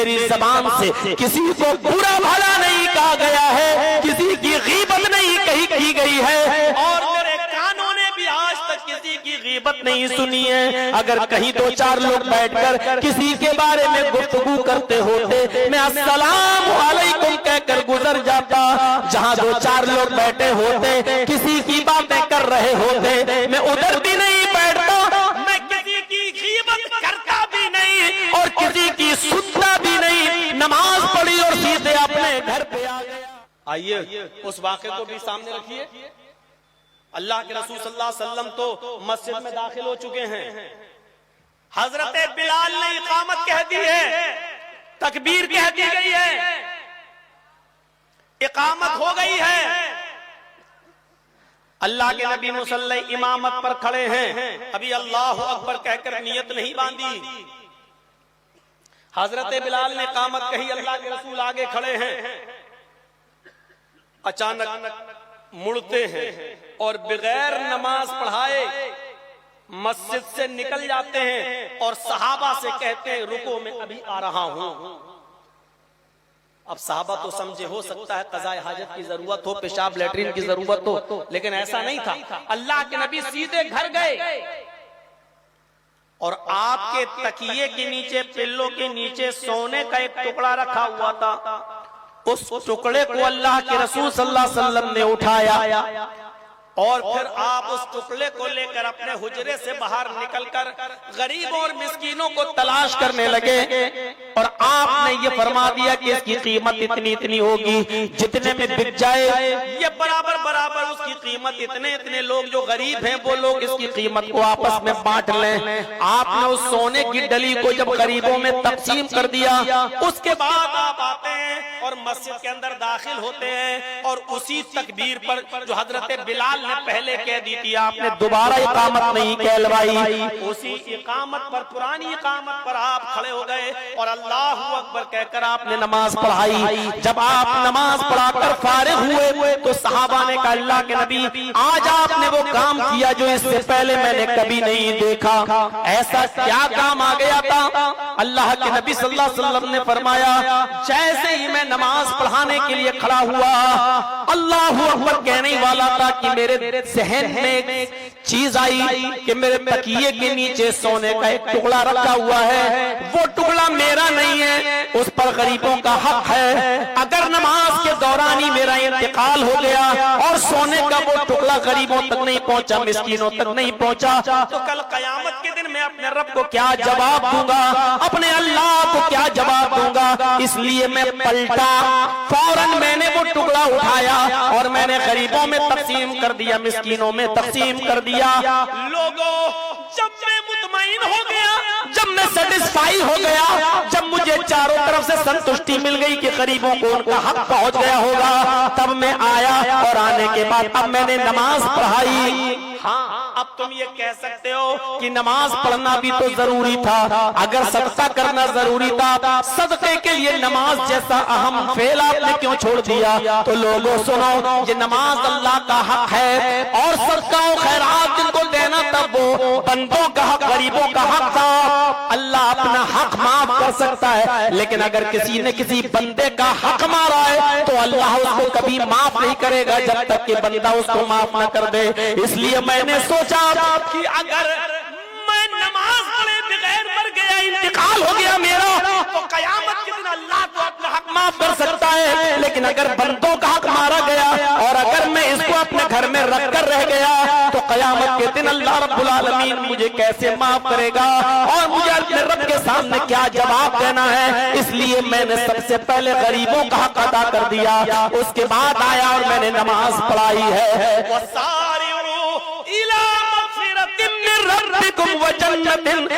میری زبان سے کسی کو برا بھلا نہیں کہا گیا ہے، کسی کی غیبت نہیں کی گئی ہے، اور میرے کانوں نے بھی آج تک کسی کی غیبت نہیں سنی ہے۔ اگر کہیں دو چار لوگ بیٹھ کر کسی کے بارے میں گفتگو کرتے ہوتے، میں السلام علیکم کہہ کر گزر جاتا۔ جہاں دو چار لوگ بیٹھے ہوتے کسی کی باتیں کر رہے ہوتے، میں ادھر بھی نہیں بیٹھتا، میں کسی کی غیبت کرتا بھی نہیں اور کسی کی سنتا بھی نہیں۔ نماز پڑھی اور سیدھے اپنے گھر پہ آ گیا۔ آئیے اس واقعے کو بھی سامنے رکھیے۔ اللہ کے رسول صلی اللہ علیہ وسلم تو مسجد میں داخل ہو چکے ہیں، حضرت بلال نے اقامت کہہ دی ہے، تکبیر کہہ دی گئی ہے، اقامت ہو گئی ہے۔ اللہ کے نبی مصلی امامت پر کھڑے ہیں، ابھی اللہ اکبر کہہ کر نیت نہیں باندھی۔ حضرت بلال نے اقامت کہی، اللہ کے رسول آگے کھڑے ہیں، اچانک مڑتے ہیں اور بغیر نماز پڑھائے مسجد سے نکل جاتے ہیں اور صحابہ سے کہتے ہیں رکو میں ابھی آ رہا ہوں۔ اب صحابہ تو سمجھے ہو سکتا ہے قضاء حاجت کی ضرورت ہو، پیشاب لیٹرین کی ضرورت ہو، لیکن ایسا نہیں تھا۔ اللہ کے نبی سیدھے گھر گئے اور آپ کے تکیے کے نیچے، پلوں کے نیچے سونے کا ایک ٹکڑا رکھا ہوا تھا، اس ٹکڑے کو اللہ کے رسول صلی اللہ علیہ وسلم نے اٹھایا اور پھر آپ اس ٹکڑے کو لے کر اپنے حجرے سے باہر نکل کر غریبوں اور مسکینوں کو تلاش کرنے لگے، اور آپ نے یہ فرما دیا کہ اس کی قیمت اتنی ہوگی، جتنے میں بک جائے یہ برابر اس کی قیمت اتنے لوگ جو غریب ہیں وہ لوگ اس کی قیمت کو آپس میں بانٹ لیں۔ آپ نے اس سونے کی ڈلی کو جب غریبوں میں تقسیم کر دیا، اس کے بعد آپ آتے ہیں اور مسجد کے اندر داخل ہوتے ہیں، اور اسی تکبیر پر جو حضرت بلال نے پہلے کہہ دی تھی آپ نے دوبارہ اقامت نہیں کہلوائی، اسی اقامت پر، پرانی اقامت پر آپ کھڑے ہو گئے اور اللہ اکبر کہہ کر آپ نے نماز پڑھائی۔ جب آپ نماز پڑھا کر فارغ ہوئے تو صحابہ نے کہا اللہ کے نبی آج آپ نے وہ کام کیا جو اس سے پہلے میں نے کبھی نہیں دیکھا، ایسا کیا کام آ گیا تھا؟ اللہ کے نبی صلی اللہ علیہ وسلم نے فرمایا جیسے ہی میں نماز پڑھانے کے لیے کھڑا ہوا، اللہ اکبر کہنے والا تھا کہ میرے ذہن میں ایک چیز آئی کہ میرے تکیے کے نیچے سونے کا ایک ٹکڑا رکھا ہوا ہے، وہ ٹکڑا میرا نہیں ہے، اس پر غریبوں کا حق ہے۔ اگر نماز کے دوران ہی میرا انتقال ہو گیا اور سونے کا وہ ٹکڑا غریبوں تک نہیں پہنچا، مسکینوں تک نہیں پہنچا، تو کل قیامت کے دن میں اپنے رب کو کیا جواب دوں گا، اپنے اللہ کو کیا جواب دوں گا؟ اس لیے میں پلٹا، فوراً میں نے وہ ٹکڑا اٹھایا اور میں نے غریبوں میں تقسیم کر دیا، مسکینوں میں تقسیم کر دیا۔ لوگوں جب میں مطمئن ہو گیا، جب میں سیٹسفائی ہو گیا، جب مجھے چاروں طرف سے سنتشٹی مل گئی کہ غریبوں کو ان کا حق پہنچ گیا ہوگا، تب میں آیا اور آنے کے بعد اب میں نے نماز پڑھائی۔ ہاں اب تم یہ کہہ سکتے ہو کہ نماز پڑھنا بھی تو ضروری تھا، اگر صدقہ کرنا ضروری تھا، صدقے کے لیے نماز جیسا اہم فعل آپ نے کیوں چھوڑ دیا؟ تو لوگوں سنو، یہ نماز اللہ کا حق ہے اور صدقہ و خیرات جن کو دینا تھا وہ بندوں کا حق، غریبوں کا حق تھا۔ اللہ اپنا حق معاف کر سکتا ہے، لیکن اگر کسی نے کسی بندے کا حق مارا ہے تو اللہ اس کو کبھی معاف نہیں کرے گا جب تک کہ بندہ اس کو معاف نہ کر دے۔ اس لیے میں نے سوچا کہ اگر میں نماز پڑھے بغیر مر گیا، انتقال ہو گیا میرا، تو قیامت کے دن اللہ تو اپنا حق معاف کر سکتا ہے، لیکن اگر بندوں کا حق مارا گیا اور اگر میں اس کو اپنے گھر میں رکھ کر رہ گیا تو قیامت کے دن اللہ رب العالمین مجھے کیسے معاف کرے گا اور مجھے اپنے رب کے سامنے کیا جواب دینا ہے؟ اس لیے میں نے سب سے پہلے غریبوں کا حق ادا کر دیا، اس کے بعد آیا اور میں نے نماز پڑھائی ہے۔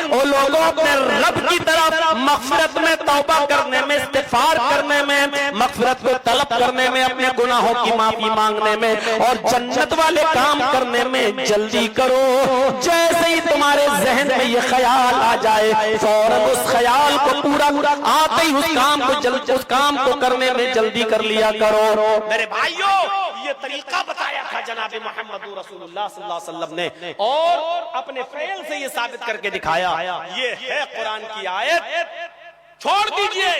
او لوگوں اپنے رب کی طرف مغفرت میں توبہ کرنے میں، استغفار کرنے میں، مغفرت کو طلب کرنے میں، اپنے گناہوں کی معافی مانگنے میں اور جنت والے کام کرنے میں جلدی کرو۔ جیسے ہی تمہارے ذہن میں یہ خیال آ جائے فوراً اس خیال کو پورا آتے ہی اس کام کو کرنے میں جلدی کر لیا کرو۔ میرے بھائیوں یہ طریقہ بتایا تھا جناب محمد رسول اللہ صلی اللہ علیہ وسلم نے اور اپنے فعل سے یہ ثابت کر کے دکھایا۔ یہ ہے قرآن کی آیت چھوڑ دیجئے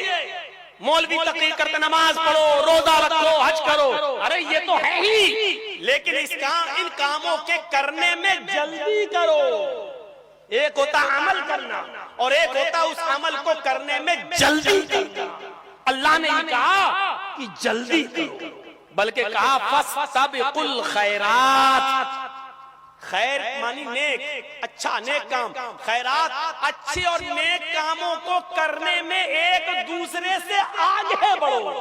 مولوی تقریر کرتے نماز پڑھو روزہ رکھو حج کرو، ارے یہ تو ہے ہی، لیکن ان کاموں کے کرنے میں جلدی کرو۔ ایک ہوتا عمل کرنا اور ایک ہوتا اس عمل کو کرنے میں جلدی کرنا۔ اللہ نے یہ کہا کہ جلدی کرو، بلکہ کہا فَاسْتَبِقُوا الْخَيْرَاتِ، خیر مانی نیک، اچھا نیک کام، خیرات اچھے اور نیک کاموں کو کرنے میں ایک دوسرے سے آگے بڑھو۔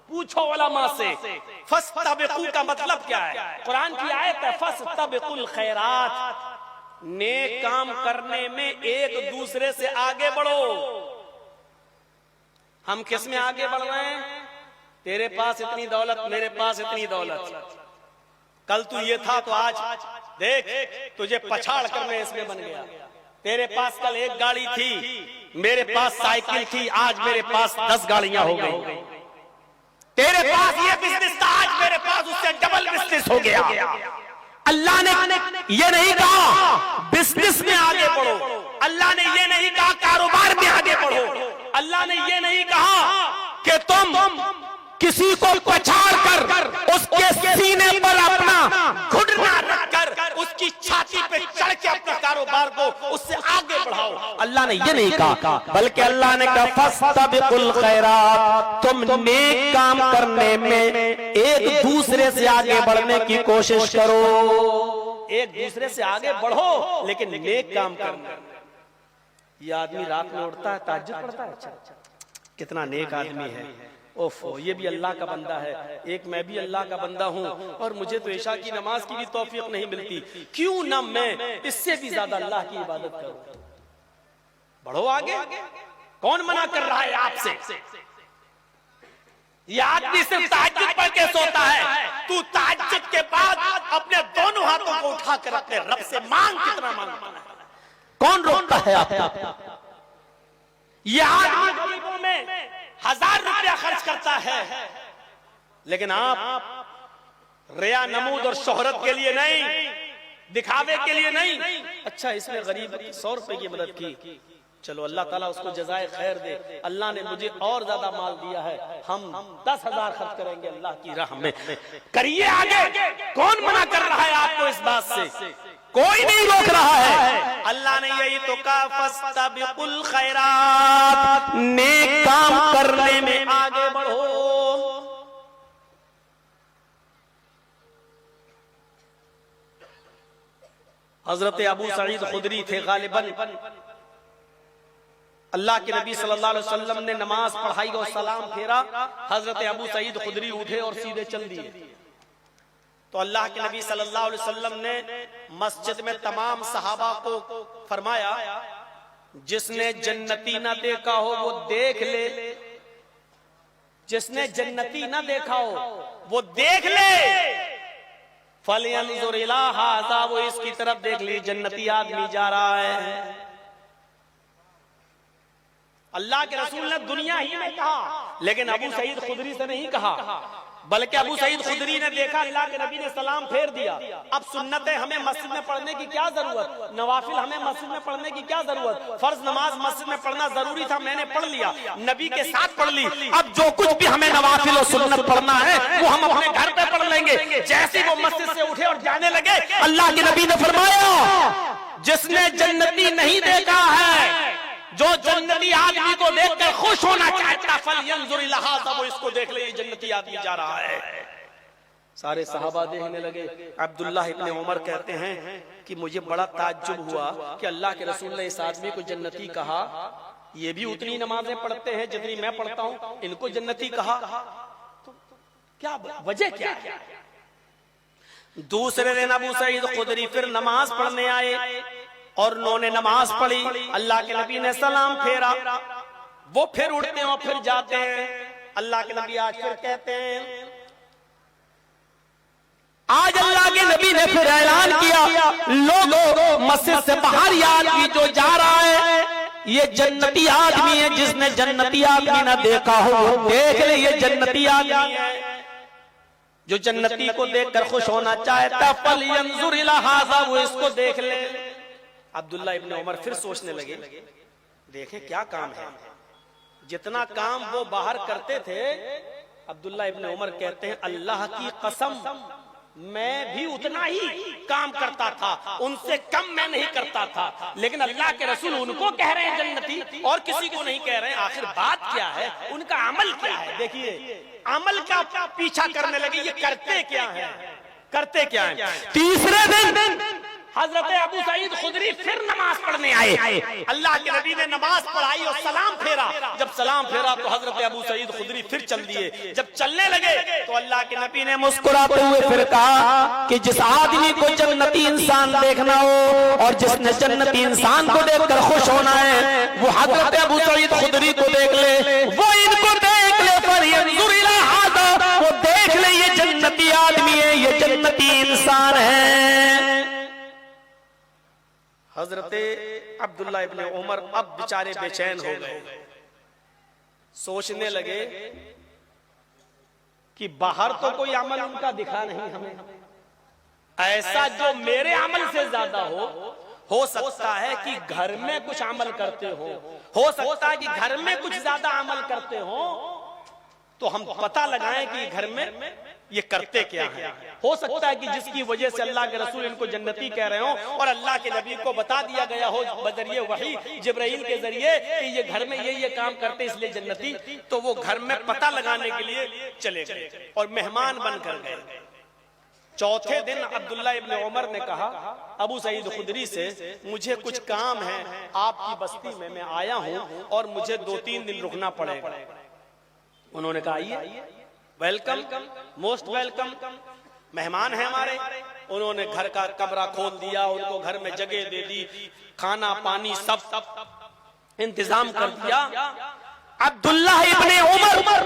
پوچھو علماء سے فَاسْتَبِقُوا کا مطلب کیا ہے؟ قرآن کی آیت ہے فَاسْتَبِقُوا الْخَيْرَاتِ، نیک کام کرنے میں ایک دوسرے سے آگے بڑھو۔ ہم کس میں آگے بڑھ رہے ہیں؟ تیرے پاس اتنی دولت، میرے پاس اتنی دولت، کل تو یہ تھا تو آج دیکھ تجھے پچھاڑ کر میں اس میں بن گیا۔ تیرے پاس کل ایک گاڑی تھی، میرے پاس سائیکل تھی، آج میرے پاس 10 گاڑیاں ہو گئی۔ تیرے پاس یہ بزنس تھا، آج میرے پاس اس سے ڈبل بزنس ہو گیا۔ اللہ نے یہ نہیں کہا بزنس میں آگے بڑھو، اللہ نے یہ نہیں کہا کاروبار میں آگے بڑھو، اللہ نے یہ نہیں کہا کہ تم کسی کو پچھاڑ کر اس کے سینے پر اپنا گھٹنا رکھ کر اس کی چھاتی پہ چڑھ کے اپنے کاروبار کو اس سے آگے بڑھاؤ۔ اللہ نے یہ نہیں کہا، بلکہ اللہ نے کہا فَاسْتَبِقُوا الْخَيْرَاتِ، تم نیک کام کرنے میں ایک دوسرے سے آگے بڑھنے کی کوشش کرو۔ ایک دوسرے سے آگے بڑھو لیکن نیک کام کرنا۔ یہ آدمی رات میں اٹھتا ہے تہجد پڑھتا ہے، کتنا نیک آدمی ہے، اوفو یہ بھی اللہ کا بندہ ہے، ایک میں بھی اللہ کا بندہ ہوں اور مجھے تو عشاء کی نماز کی بھی توفیق نہیں ملتی، کیوں نہ میں اس سے بھی زیادہ اللہ کی عبادت کروں۔ بڑھو آگے، کون منع کر رہا ہے آپ سے؟ یہ آدمی صرف تہجد پڑھ کے سوتا ہے، تو تہجد کے بعد اپنے دونوں ہاتھوں کو اٹھا کر اپنے رب سے مانگ، کتنا مانگنا ہے، کون روکتا ہے آپ کو؟ یہ آدمی غریبوں میں 1000 روپیہ خرچ کرتا ہے، لیکن آپ ریا نمود اور شہرت کے لیے نہیں، دکھاوے کے لیے نہیں۔ اچھا اس نے غریب 100 روپے کی مدد کی، چلو اللہ تعالیٰ اس کو جزائے خیر دے، اللہ نے مجھے اور زیادہ مال دیا ہے، ہم 10,000 خرچ کریں گے اللہ کی راہ میں، کریے آگے۔ کون منع کر رہا ہے آپ کو اس بات سے؟ کوئی نہیں روک رہا ہے۔ اللہ نے یہی تو کہا فَاسْتَبِقُوا الْخَيْرَاتِ، نیک کام کرنے میں آگے بڑھو۔ حضرت ابو سعید خدری تھے غالباً، اللہ کے نبی صلی اللہ علیہ وسلم نے نماز پڑھائی اور سلام پھیرا، حضرت ابو سعید خدری اٹھے اور سیدھے چل دیے۔ تو اللہ کے نبی صلی اللہ علیہ وسلم نے مسجد میں تمام صحابہ کو فرمایا جس نے جنتی نہ دیکھا ہو وہ دیکھ لے، جس نے جنتی نہ دیکھا ہو وہ دیکھ لے، فَلْيَنْظُرْ إِلَىٰ هَٰذَا، وہ اس کی طرف دیکھ لی، جنتی آدمی جا رہا ہے۔ اللہ کے رسول نے دنیا ہی میں کہا، لیکن ابو سعید خدری سے نہیں کہا، بلکہ ابو سعید خدری نے دیکھا اللہ کے نبی نے سلام پھیر دیا۔ اب سنتیں ہمیں مسجد میں پڑھنے کی کیا ضرورت، نوافل ہمیں مسجد میں پڑھنے کی کیا ضرورت، فرض نماز مسجد میں پڑھنا ضروری تھا، میں نے پڑھ لیا، نبی کے ساتھ پڑھ لی، اب جو کچھ بھی ہمیں نوافل اور سنت پڑھنا ہے وہ ہم اپنے گھر پہ پڑھ لیں گے۔ جیسے وہ مسجد سے اٹھے اور جانے لگے، اللہ کے نبی نے فرمایا جس نے جنتی نہیں دیکھا ہے، جو جنتی آدمی کو دیکھ کر خوش ہونا چاہتا، فَلْيَنْظُرْ إِلَىٰ هَٰذَا، وہ اس کو دیکھ لے، یہ جنتی آدمی جا رہا ہے۔ سارے صحابہ دیکھنے لگے۔ عبداللہ ابن عمر کہتے ہیں کہ مجھے بڑا تعجب ہوا کہ اللہ کے رسول نے اس آدمی کو جنتی کہا، یہ بھی اتنی نمازیں پڑھتے ہیں جتنی میں پڑھتا ہوں، ان کو جنتی کہا، کیا وجہ کیا ہے؟ دوسرے دن ابو سعید خدری پھر نماز پڑھنے آئے اور انہوں نے نماز پڑھی، اللہ کے نبی نے سلام پھیرا، وہ پھر اٹھتے ہیں اور پھر جاتے ہیں۔ اللہ کے نبی آج پھر کہتے ہیں، آج اللہ کے نبی نے پھر اعلان کیا، لوگوں مسجد سے باہر یہ آدمی جو جا رہا ہے یہ جنتی آدمی ہے، جس نے جنتی آدمی نہ دیکھا ہو دیکھ لے، یہ جنتی آدمی ہے۔ جو جنتی کو دیکھ کر خوش ہونا چاہتا، فَلْيَنْظُرْ إِلَىٰ هَٰذَا، وہ اس کو دیکھ لے۔ عبداللہ ابن عمر پھر سوچنے لگے، دیکھیں کیا کام ہے، جتنا کام وہ باہر کرتے تھے، عبداللہ ابن عمر کہتے ہیں اللہ کی قسم میں بھی اتنا ہی کام کرتا تھا، ان سے کم میں نہیں کرتا تھا، لیکن اللہ کے رسول ان کو کہہ رہے ہیں جنتی اور کسی کو نہیں کہہ رہے ہیں، آخر بات کیا ہے؟ ان کا عمل کیا ہے؟ دیکھیے عمل کا پیچھا کرنے لگے، یہ کرتے کیا ہیں؟ کرتے کیا ہیں؟ تیسرے دن حضرت ابو سعید خدری پھر نماز پڑھنے آئے، اللہ کے نبی نے نماز پڑھائی اور سلام پھیرا، جب سلام پھیرا تو حضرت ابو سعید خدری پھر چل دیے، جب چلنے لگے تو اللہ کے نبی نے مسکراتے ہوئے پھر کہا کہ جس آدمی کو جنتی انسان دیکھنا ہو اور جس نے جنتی انسان کو دیکھ کر خوش ہونا ہے وہ حضرت ابو سعید خدری کو دیکھ لے، وہ ان کو دیکھ لے، فَلْيَنْظُرْ إِلَىٰ هَٰذَا، وہ دیکھ لے یہ جنتی آدمی ہے، یہ جنتی انسان ہے۔ حضرت عبداللہ ابن عمر اب بیچارے بے چین ہو گئے، سوچنے لگے کہ باہر تو کوئی عمل ان کا دکھا نہیں ہمیں، ایسا جو میرے عمل سے زیادہ ہو سکتا ہے کہ گھر میں کچھ عمل کرتے ہو سکتا ہے کہ گھر میں کچھ زیادہ عمل کرتے ہو، تو ہم پتہ لگائیں کہ گھر میں یہ کرتے کیا ہیں، ہو سکتا ہے کہ جس کی وجہ سے اللہ کے رسول ان کو جنتی کہہ رہے ہوں اور اللہ کے نبی کو بتا دیا گیا ہو بذریعہ وحی جبرائیل کے ذریعے کہ یہ گھر میں یہ کام کرتے اس لیے جنتی، تو وہ گھر میں پتہ لگانے کے لیے چلے گئے اور مہمان بن کر گئے۔ چوتھے دن عبداللہ ابن عمر نے کہا ابو سعید خدری سے مجھے کچھ کام ہے آپ کی بستی میں آیا ہوں اور مجھے 2-3 دن رکنا پڑے گا۔ انہوں نے کہا آئیے، ویلکم، موسٹ ویلکم، مہمان ہیں ہمارے۔ انہوں نے گھر کا کمرہ کھول دیا، ان کو گھر میں جگہ دے دی، کھانا پانی سب انتظام کر دیا۔ عبداللہ ابن عمر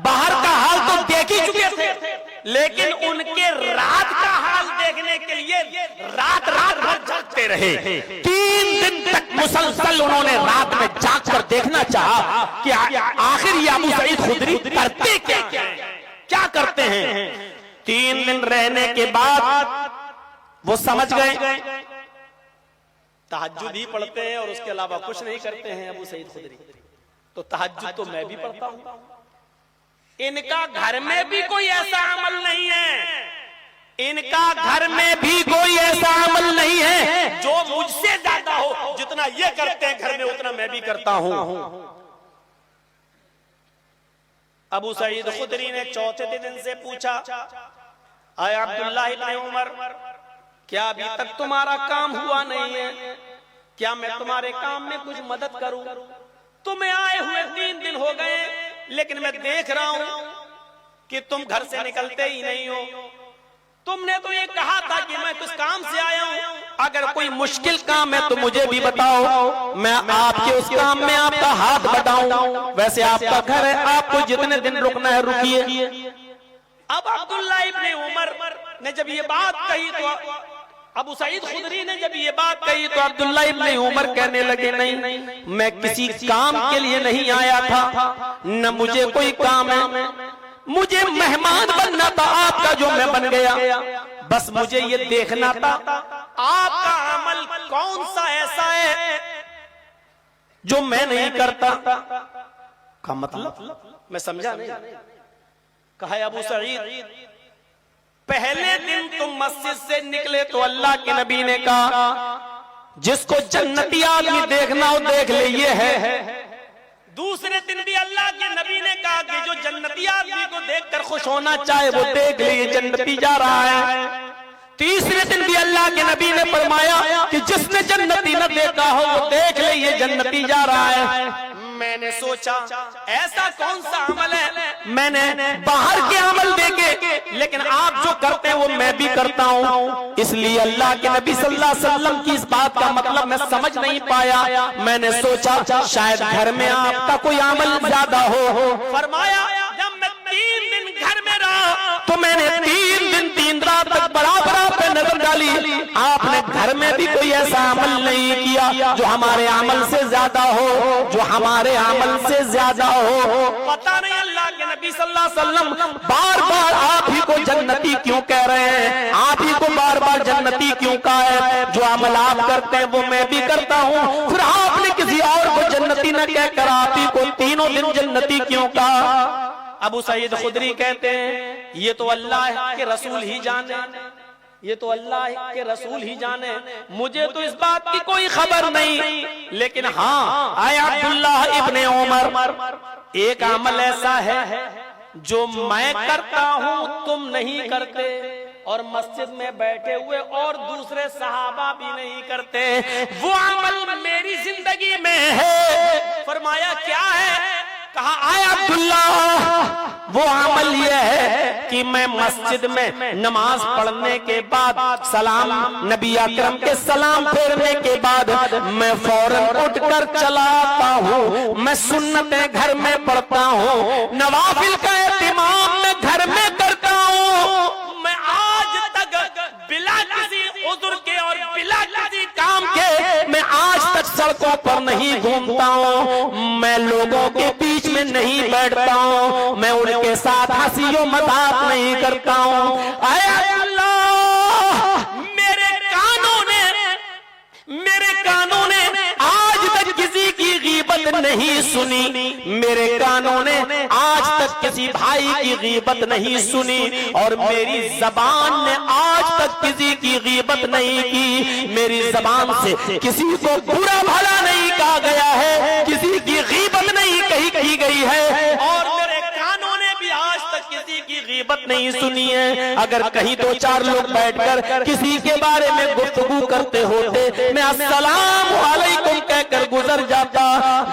باہر کا حال تو دیکھ ہی چکے تھے، لیکن ان کے رات کا حال دیکھنے کے لیے رات بھر جاگتے رہے۔ 3 دن تک مسلسل انہوں نے رات میں جاگ کر دیکھنا چاہا کہ آخر یہ ابو سعید خدری کرتے کیا کرتے ہیں۔ 3 دن رہنے کے بعد وہ سمجھ گئے تہجد ہی پڑھتے ہیں اور اس کے علاوہ کچھ نہیں کرتے ہیں ابو سعید خدری، تو تہجد تو میں بھی پڑھتا ہوں، ان کا گھر میں بھی کوئی ایسا عمل نہیں ہے، ان کا گھر میں بھی کوئی ایسا عمل نہیں ہے جو مجھ سے زیادہ ہو، جتنا یہ کرتے ہیں گھر میں اتنا میں بھی کرتا ہوں۔ ابو سعید خدری نے چوتھے دن سے پوچھا اے عبداللہ ابن عمر کیا ابھی تک تمہارا کام ہوا نہیں ہے؟ کیا میں تمہارے کام میں کچھ مدد کروں؟ تمہیں آئے ہوئے 3 دن ہو گئے لیکن میں دیکھ رہا ہوں کہ تم گھر سے نکلتے ہی نہیں ہو۔ تم نے تو یہ کہا تھا کہ میں کچھ کام سے آیا ہوں، اگر کوئی مشکل کام ہے تو مجھے بھی بتاؤ، میں آپ کے اس کام میں آپ کا ہاتھ بٹاؤں، ویسے آپ کا گھر ہے، آپ کو جتنے دن رکنا ہے رکیے۔ اب عبداللہ ابن عمر نے جب یہ بات کہی تو ابو سعید خدری نے جب یہ بات کہی تو عبداللہ ابن عمر کہنے لگے نہیں، میں کسی کام کے لیے نہیں آیا تھا، نہ مجھے کوئی کام ہے، مجھے مہمان بننا تھا آپ کا جو میں بن گیا، بس مجھے یہ دیکھنا تھا آپ کا عمل کون سا ایسا ہے جو میں نہیں کرتا۔ کا مطلب میں سمجھا نہیں۔ کہا ابو سعید پہلے دن تم مسجد سے نکلے تو اللہ کے نبی نے کہا جس کو جنتی آدمی دیکھنا ہو دیکھ لے یہ ہے۔ دوسرے دن بھی اللہ کے نبی نے کہا کہ جو جنتی آدمی کو دیکھ کر خوش ہونا چاہے وہ دیکھ لے یہ جنتی جا رہا ہے۔ تیسرے دن بھی اللہ کے نبی نے فرمایا کہ جس نے جنتی نہ دیکھا ہو وہ دیکھ لے یہ جنتی جا رہا ہے۔ میں نے سوچا ایسا کون سا عمل ہے، میں نے باہر کے عمل دیکھے لیکن آپ جو کرتے ہیں وہ میں بھی کرتا ہوں، اس لیے اللہ کے نبی صلی اللہ علیہ وسلم کی اس بات کا مطلب میں سمجھ نہیں پایا۔ میں نے سوچا شاید گھر میں آپ کا کوئی عمل زیادہ ہو۔ فرمایا جب میں 3 دن گھر میں رہا تو میں نے 3 دن 3 رات تک برابر پہ نظر والی آپ نے گھر میں بھی کوئی ایسا عمل نہیں کیا جو ہمارے عمل سے زیادہ ہو، جو ہمارے عمل سے زیادہ ہو۔ پتہ نہیں اللہ کے نبی صلی اللہ علیہ وسلم بار بار آپ ہی کو جنتی کیوں کہہ رہے ہیں؟ آپ ہی کو بار بار جنتی کیوں کہا ہے؟ جو عمل آپ کرتے ہیں وہ میں بھی کرتا ہوں، پھر آپ نے کسی اور کو جنتی نہ کہہ کر آپ ہی کو تینوں دن جنتی کیوں کہا؟ ابو سعید خدری کہتے ہیں یہ تو اللہ کے رسول ہی جانے، یہ تو اللہ کے رسول ہی جانے، مجھے تو اس بات کی کوئی خبر نہیں، لیکن ہاں اے عبداللہ ابن عمر، ایک عمل ایسا ہے جو میں کرتا ہوں تم نہیں کرتے، اور مسجد میں بیٹھے ہوئے اور دوسرے صحابہ بھی نہیں کرتے، وہ عمل میری زندگی میں ہے۔ فرمایا کیا ہے؟ کہا اے عبداللہ وہ عمل یہ ہے کہ میں مسجد میں نماز پڑھنے کے بعد سلام، نبی اکرم کے سلام پھیرنے کے بعد میں فوراً اٹھ کر چلا آتا ہوں، میں سنتیں گھر میں پڑھتا ہوں، نوافل کا اہتمام میں گھر میں کرتا ہوں، میں آج تک بلا کسی عذر کے اور بلا کسی کام کے میں آج تک سڑکوں پر نہیں گھومتا ہوں، میں لوگوں کے بیچ میں نہیں بیٹھتا ہوں، میں ان کے ساتھ ہنسی و مذاق نہیں کرتا ہوں۔ اے اللہ، میرے کانوں نے آج تک کسی کی غیبت نہیں سنی، میرے کانوں نے آج تک کسی بھائی کی غیبت نہیں سنی، اور میری زبان نے آج تک کسی کی غیبت نہیں کی، میری زبان سے کسی کو برا بھلا نہیں کہا گیا ہے، کسی کی غیبت نہیں کی گئی ہے، اور میرے کانوں نے بھی آج تک کسی کی غیبت نہیں سنی ہے۔ اگر کہیں دو چار لوگ بیٹھ کر کسی کے بارے میں گفتگو کرتے ہوتے، میں السلام علیکم کہہ کر گزر جاتا،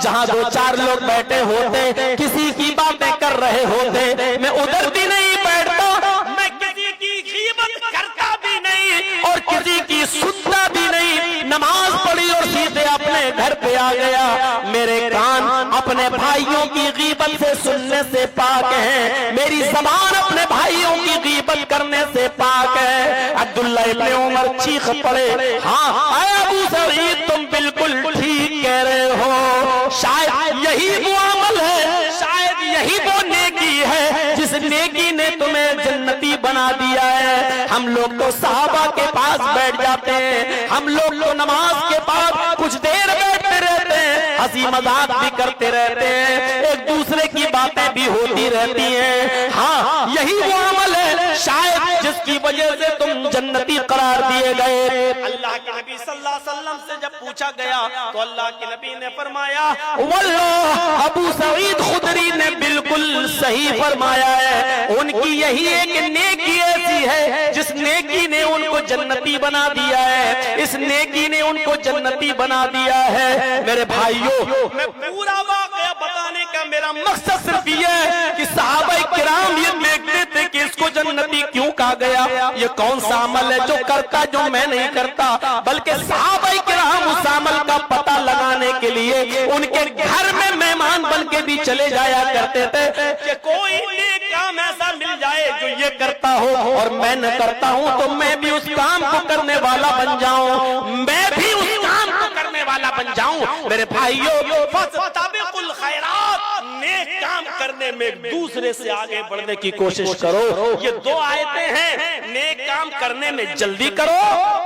جہاں دو چار لوگ بیٹھے ہوتے کسی کی باتیں کر رہے ہوتے، میں ادھر بھی نہیں بیٹھتا، میں کسی کی غیبت کرتا بھی نہیں اور کسی کی سنتا بھی نہیں، نماز پڑھی اور سیدھے اپنے گھر پہ آ گیا۔ میرے کان اپنے بھائیوں کی غیبت سے سننے سے پاک ہیں، میری زبان اپنے بھائیوں کی غیبت کرنے سے پاک ہے۔ عبداللہ ابن عمر چیخ پڑے، ہاں اے ابو سعید تم بالکل ٹھیک کہہ رہے ہو، شاید یہی وہ عمل ہے، شاید یہی وہ نیکی ہے جس نیکی نے تمہیں جنتی بنا دیا ہے۔ ہم لوگ تو صحابہ کے پاس بیٹھ جاتے ہیں، ہم لوگ تو نماز کے بعد کچھ دیر بیٹھتے رہتے ہیں، ہنسی مذاق بھی کرتے رہتے ہیں، ایک دوسرے کی باتیں بھی ہوتی رہتی ہیں۔ ہاں یہی وہ عمل ہے شاید جس کی وجہ سے تم جنتی قرار دیے گئے۔ اللہ کے نبی صلی اللہ علیہ وسلم سے جب پوچھا گیا تو اللہ کے نبی نے فرمایا واللہ ابو سعید خدری نے بالکل صحیح فرمایا ہے، ان کی یہی ایک نیکی ایسی ہے جس نیکی نے ان کو جنتی بنا دیا ہے، اس نیکی نے ان کو جنتی بنا دیا ہے۔ میرے بھائیوں، میں پورا واقعہ بتانے کا میرا مقصد صرف یہ ہے کہ صحابہ کرام یہ دیکھتے تھے کہ اس کو جنتی کیوں کہا گیا، یہ کون سا عمل ہے جو کرتا جو میں نہیں کرتا، بلکہ صحابہ کرام اس عمل کا پتہ لگانے کے لیے ان کے گھر میں مہمان بن کے بھی چلے جایا کرتے تھے کہ کوئی نیک کام ایسا مل جائے جو یہ کرتا ہو اور میں نہ کرتا ہوں تو میں بھی اس کام کو کرنے والا بن جاؤں، میں بھی اس کام کو کرنے والا بن جاؤں۔ میرے بھائیوں، فاستبقوا الخیرات، نیک کام کرنے میں ایک دوسرے سے آگے بڑھنے کی کوشش کرو۔ یہ دو آیتیں ہیں، نیک کام کرنے میں جلدی کرو،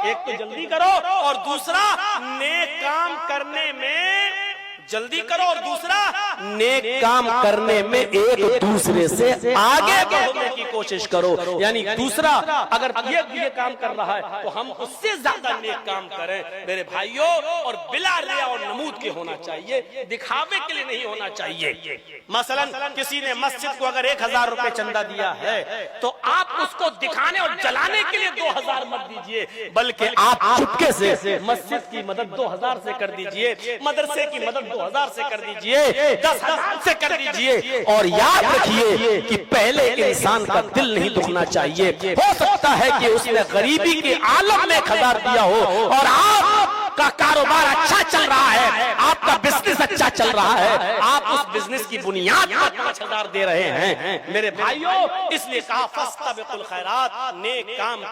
ایک تو جلدی کرو اور دوسرا نیک کام کرنے میں جلدی کرو اور دوسرا نیک کام کرنے میں ایک دوسرے سے آگے بڑھنے کی کوشش کرو، یعنی دوسرا اگر یہ کام کر رہا ہے تو ہم اس سے زیادہ نیک کام کریں میرے بھائیوں، اور بلا ریا اور نمود کے ہونا چاہیے، دکھاوے کے لیے نہیں ہونا چاہیے۔ مثلا کسی نے مسجد کو اگر 1000 روپے چندہ دیا ہے تو آپ اس کو دکھانے اور جلانے کے لیے 2000 مت دیجئے، بلکہ آپ چپکے سے مسجد کی مدد 2000 سے کر دیجئے، مدرسے کی مدد 2000 سے کر دیجئے، 10,000 سے کر دیجئے، اور یاد رکھیے کہ پہلے انسان کا دل نہیں دکھنا چاہیے۔ ہو سکتا ہے کہ اس نے غریبی کے عالم میں 1000 دیا ہو اور آپ کا کاروبار اچھا چل رہا ہے، آپ کا بزنس اچھا چل رہا ہے، آپ اس بزنس کی بنیاد پر 5000 دے رہے ہیں۔ میرے بھائیوں اس لیے کہا فاستبقوا الخیرات، نیک کام